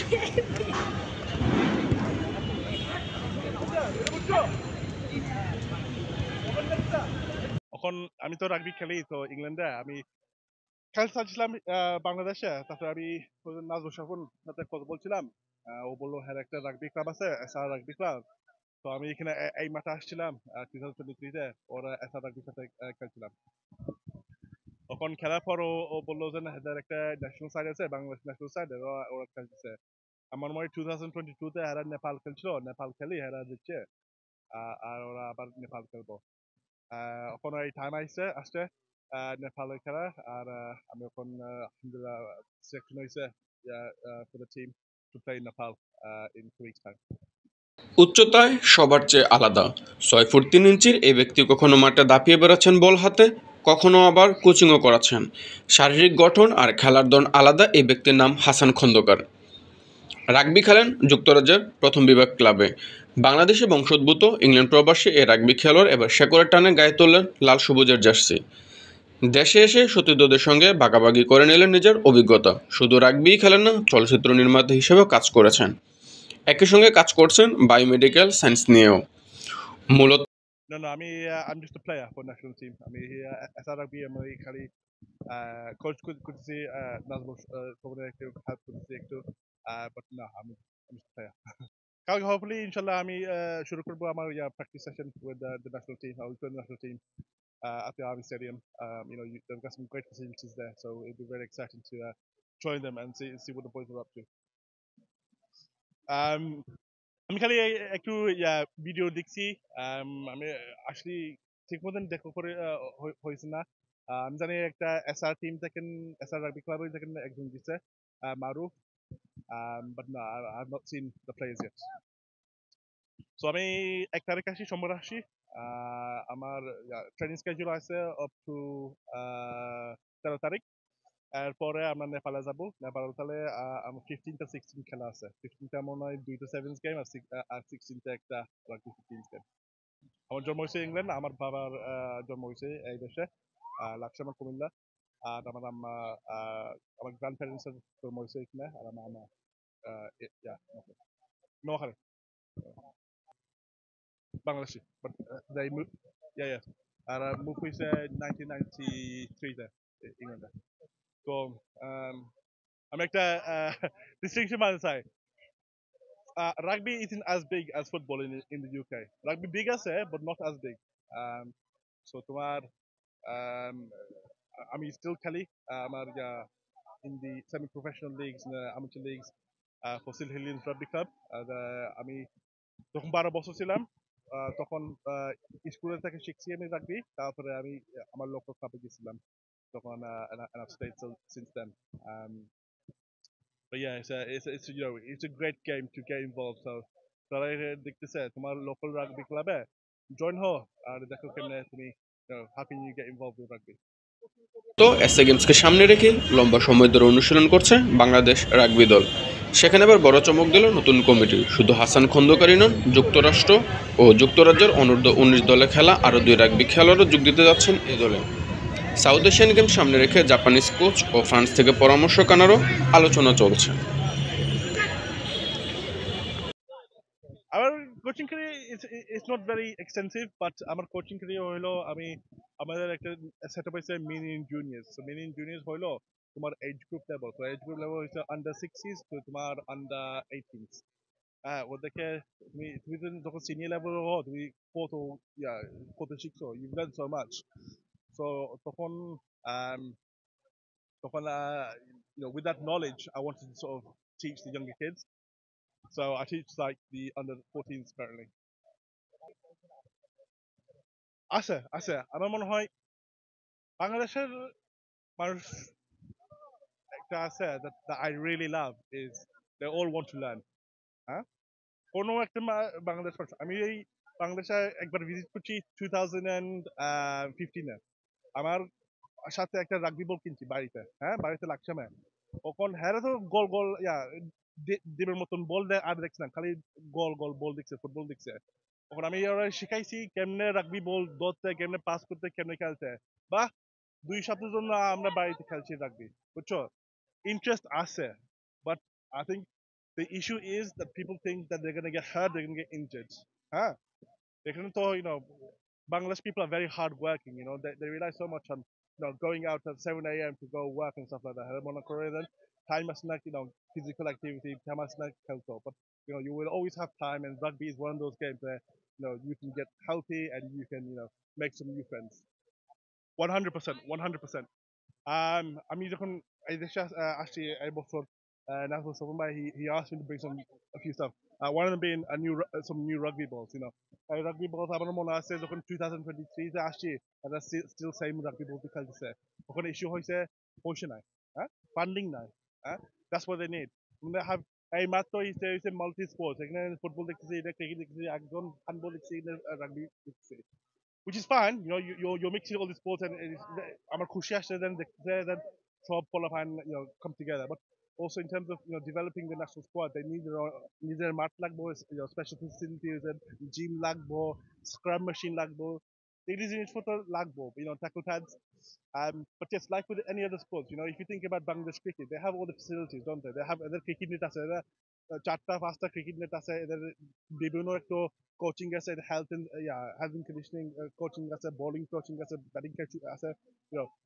এখন আমি তো রাগবি খেলি তো ইংল্যান্ডে আমি খেলতে চাচ্ছিলাম বাংলাদেশে তারপরে আমি নাজমুল সাফুন সাথে কথা বলছিলাম ও বললো হ্যাঁ একটা রাগবি ক্লাব আছে এসআর রাগবি ক্লাব তো আমি এখানে এই মাঠে আসছিলাম 2023-তে ওরা এসআর রাগবির সাথে খেলছিলাম তখন খেলার পর ও বললো যে না এদের একটা ন্যাশনাল সাইড আছে বাংলাদেশ ন্যাশনাল সাইড ওরা খেলতেছে আমার মনে হয় 2022-তে এরা নেপাল খেলছিল নেপাল খেলি এরা দিচ্ছে আর ওরা আবার নেপাল খেলবো এখন এই টাইম আসছে নেপালে খেলা আর আমি এখন আলহামদুলিল্লাহ সিলেকশন হয়েছে for the team to play Nepal in 2 weeks time. উচ্চতায় সবার চেয়ে আলাদা 6 ফুট 3 ইঞ্চির এই ব্যক্তি কখনো মাঠে দাপিয়ে বেড়াচ্ছেন বল হাতে, কখনো আবার কোচিংও করাচ্ছেন। শারীরিক গঠন আর খেলার ধরন আলাদা এই ব্যক্তির নাম হাসান খন্দকার। রাগবি খেলেন যুক্তরাজ্যের প্রথম বিভাগ ক্লাবে। বাংলাদেশে বংশোদ্ভূত ইংল্যান্ড প্রবাসী এই রাগবি খেলোয়াড় এবার শেকড়ের টানে গায়ে তোলেন লাল সবুজের জার্সি। দেশে এসে সতীর্থদের সঙ্গে ভাগাভাগি করে নিলেন নিজের অভিজ্ঞতা। শুধু রাগবিই খেলেন না, চলচ্চিত্র নির্মাতা হিসেবেও কাজ করেছেন। একই সঙ্গে কাজ করছেন বায়োমেডিক্যাল সায়েন্স নিয়েও। মূলত No, I'm just a player for national team. আমি এসআর রাগবি আমি খালি কোচ করতেছি নাজমুল তোমাদের একটু হেল্প করতেছি একটু বাট না আমি just a player. কালকে hopefully ইনশাল্লাহ আমি শুরু করবো আমার practice session with the national team. I will join the national team at the Army Stadium. They've got some great facilities there, so it'll be very exciting to join them and see what the boys are up to. আমি খালি একটু video দেখছি আমি আসলে ঠিক মতন দেখা করে হয়েছে না আমি জানি একটা এসআর টিম থেকে এসআর রাগবি ক্লাবে থেকে একজন দিচ্ছে মারুফ বাট না I have not seen the players yet so আমি 1 তারিখ আসি সোমবার আসি আমার ট্রেনিং স্কেডিউল আছে আপ টু 13 তারিখ এরপরে আমরা নেপালে যাবো নেপালে আমার 15 টা 16 খেলা আছে 15টা মনে হয় 2টা 7 গেম আর 16টা একটা রাগবি 15 গেম আমার জন্ম হয়েছে ইংল্যান্ড আমার বাবার জন্ম হয়েছে এই দেশে লাকসাম কুমিল্লা আর আমার আম্মা আমার গ্র্যান্ড প্যারেন্টসের জন্ম হয়েছে এখানে আর আমার আম্মা নোয়াখালী বাংলাদেশি বাট they moved আর মুভ হয়েছে 1993-তে ইংল্যান্ডে তো আমি একটা ডিস্টিংশন মানতে চাই rugby isn't as big as football in the UK. Rugby big আছে but not as big. So তোমার আমি still খেলি আমার in the semi-professional leagues, amateur leagues for Sil Hillians Rugby Club. আমি যখন 12 বছর ছিলাম তখন স্কুলে থেকে শিখছি আমি রাগবি তারপরে আমি আমার লোকাল ক্লাবে গেছিলাম তখন and I've stayed since then. But yeah, it's a great game to get involved. So তারা দেখতেছে তোমার লোকাল রাগবি ক্লাবে জয়েন হও আর দেখো কেমনে তুমি how can you get involved with rugby. তো এসএ গেমসকে সামনে রেখে লম্বা সময় ধরে অনুশীলন করছে বাংলাদেশ রাগবি দল। সেখানে আবার বড় চমক দিল নতুন কমিটি। শুধু হাসান খন্দকারই নন, যুক্তরাষ্ট্র ও যুক্তরাজ্যের অনূর্ধ্ব 19 দলে খেলা আরও 2 রাগবি খেলোয়াড়ও যোগ দিতে যাচ্ছেন এই দলে। সাউথ এশিয়ান গেমস সামনে রেখে জাপানিজ কোচ ও ফ্রান্স থেকে পরামর্শক আনারও আলোচনা চলছে। আমার coaching career is not very extensive but আমার কোচিং ক্যারিয়ার হলো আমি আমাদের একটা সেটআপ হয়েছে mini juniors so mini juniors হলো তোমার এজ গ্রুপ লেভেল তো এজ গ্রুপ লেভেল হচ্ছে আন্ডার 60s তো তোমার আন্ডার 18s ওদেরকে তুমি তুমি যখন সিনিয়র লেভেল হো তুমি কত কত শিখছো you learn so much so তখন তখন with that knowledge I wanted to sort of teach the younger kids. So I teach like the under 14s currently. আছে আমার মনে হয় বাংলাদেশের মানুষ একটা আছে that I really love is they all want to learn. হ্যাঁ কোনো একটা বাংলাদেশ মানুষ আমি এই বাংলাদেশে একবার ভিজিট করছি 2015-এ আমার সাথে একটা রাগবি বল কিনছি বাড়িতে বাড়িতে লাকসামে তখন হ্যাঁ তো গোল গোল ডিমের মতন বল দেয় আর দেখছি না খালি গোল গোল বল দেখছে ফুটবল দেখছে তখন আমি ওরা শিখাইছি কেমনে রাগবি বল ধরতে কেমনে পাস করতে কেমনে খেলতে বা 2 সপ্তাহের জন্য আমরা বাড়িতে খেলছি রাগবি বুঝছো ইন্টারেস্ট আছে but I think The issue is that people think that they're gonna get hurt, they're gonna get injured. Huh? They can throw, Bangladesh people are very hardworking. They rely so much on going out at 7 a.m. to go work and stuff like that. Time is not physical activity, time is not health. But you will always have time, and rugby is one of those games where you can get healthy and you can make some new friends. 100%, 100%. আমি যখন এই দেশে আসছি এই বছর national Summer, he asked me to bring a few stuff. One of them being some new rugby balls. Rugby balls আমার মনে আছে যখন 2023 তে আসছি এটা still same rugby ball খেলতেছে ওখানে issue হয়েছে পয়সা নাই হ্যাঁ ফান্ডিং নাই হ্যাঁ that's what they need they have এই মাত্র হইছে মাল্টি স্পোর্টস এখানে ফুটবল দেখতেছি এটা ক্রিকেট দেখতেছি একজন হ্যান্ডবল দেখতেছি রাগবি দেখতেছি which is fine. You're mixing all these sports, and I'm a Kushiasha then sort qualifying, come together. But also in terms of developing the national squad, they need their mat lagbo, special facilities and gym lagbo, scrum machine lagbo. It is in for the lagbo, tackle pads. But just like with any other sports, if you think about Bangladesh cricket, they have all the facilities, don't they? They have other cricket net আছে, চারটা পাঁচটা cricket net আছে এদের বিভিন্ন একটু coaching as a health and health and conditioning coaching as a bowling coaching as a batting coaching as a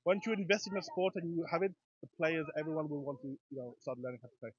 once you invest in a sport and you have it, the players everyone will want to start learning how to play.